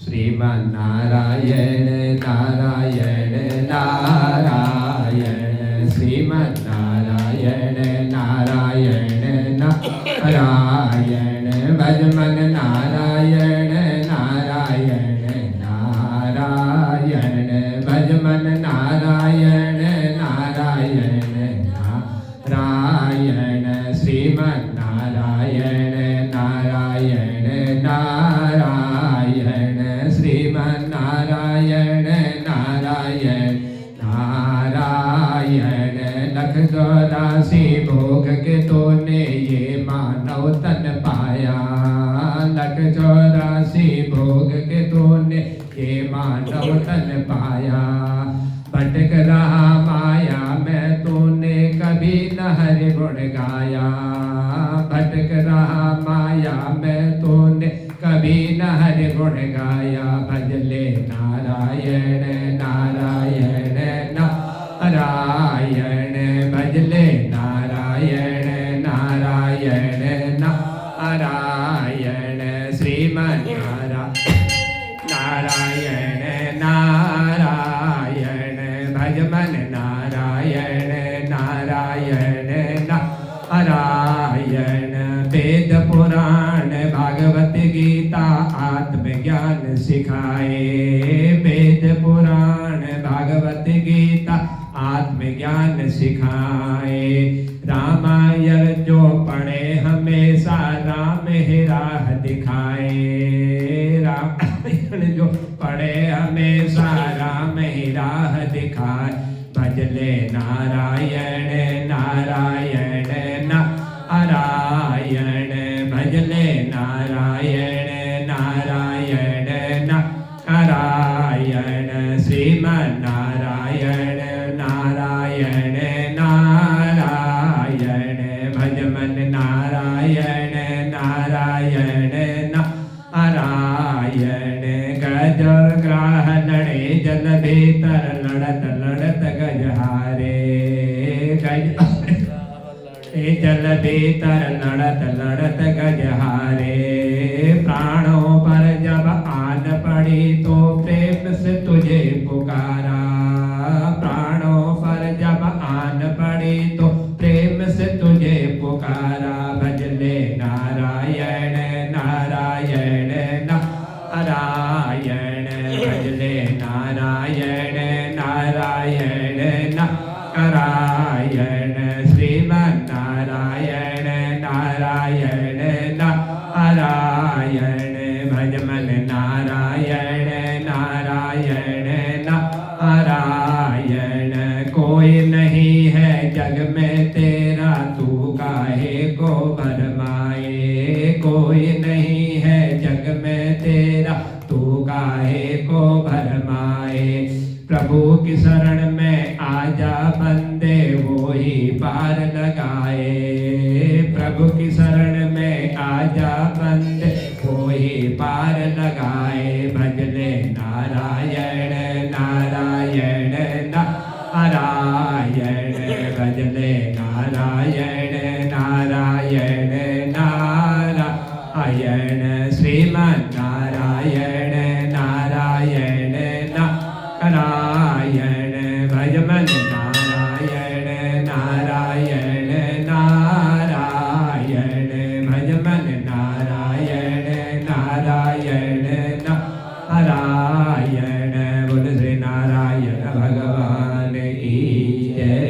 श्रीमन्नारायण नारायण नारायण श्रीमन्नारायण नारायण नारायण भजमन नारायण नारायण नारायण भजमन नारायण नारायण नारायण श्रीमन्नारायण नारायण नारायण श्रीमन्नारायण नारायण नारायण लख 84 भोग के तूने ये मानव तन पाया। लख 84 भोग के तूने ये मानव तन पाया। भटक रहा माया में तूने कभी न हरि गुण गाया। भटक रहा माया में तूने कभी न हरि गुण गाया। भजले नारायण नारायण नारायण भजले नारायण नारायण नारायण श्रीमन्नारायण नारायण भजमन नारायण नारायण नारायण वेद पुराण भागवत गीता आत्मज्ञान सिखाए। वेद पुराण भागवत गीता आत्मज्ञान सिखाए। रामायण जो पढ़े हमेशा राम ही राह दिखाए। रामायण जो पढ़े हमेशा राम ही राह दिखाए। भजले नारायण नारायण नारायण भजले नारायण नारायण नारायण श्रीमन्नारायण नारायण नारायण भजमन नारायण नारायण नारायण गज और ग्राह लड़े जल भीतर लड़त लड़त गज हारे। गज जल भीतर लड़त लड़त गज हारे। प्राणों पर जब आन पड़ी तो प्रेम से तुझे पुकारा। प्राणों पर जब आन पड़ी तो प्रेम से तुझे पुकारा। भजले नारायण नारायण नारायण भजले नारायण नारायण नारायण श्रीमन्नारायण नारायण नारायण भजमन नारायण नारायण नारायण कोई नहीं है जग में तेरा तू काहे को भरमाए। कोई नहीं है जग में तेरा तू काहे को भरमाए। प्रभु की शरण में आजा बंदे वो ही पार लगाए। प्रभु की शरण में आजा बंदे वो ही पार लगाए। भजले नारायण नारायण नारायण भजले नारायण नारायण नारायण श्रीमन्नारायण नारायण नारायण भजमन नारायण नारायण नारायण भजमन नारायण नारायण नारायण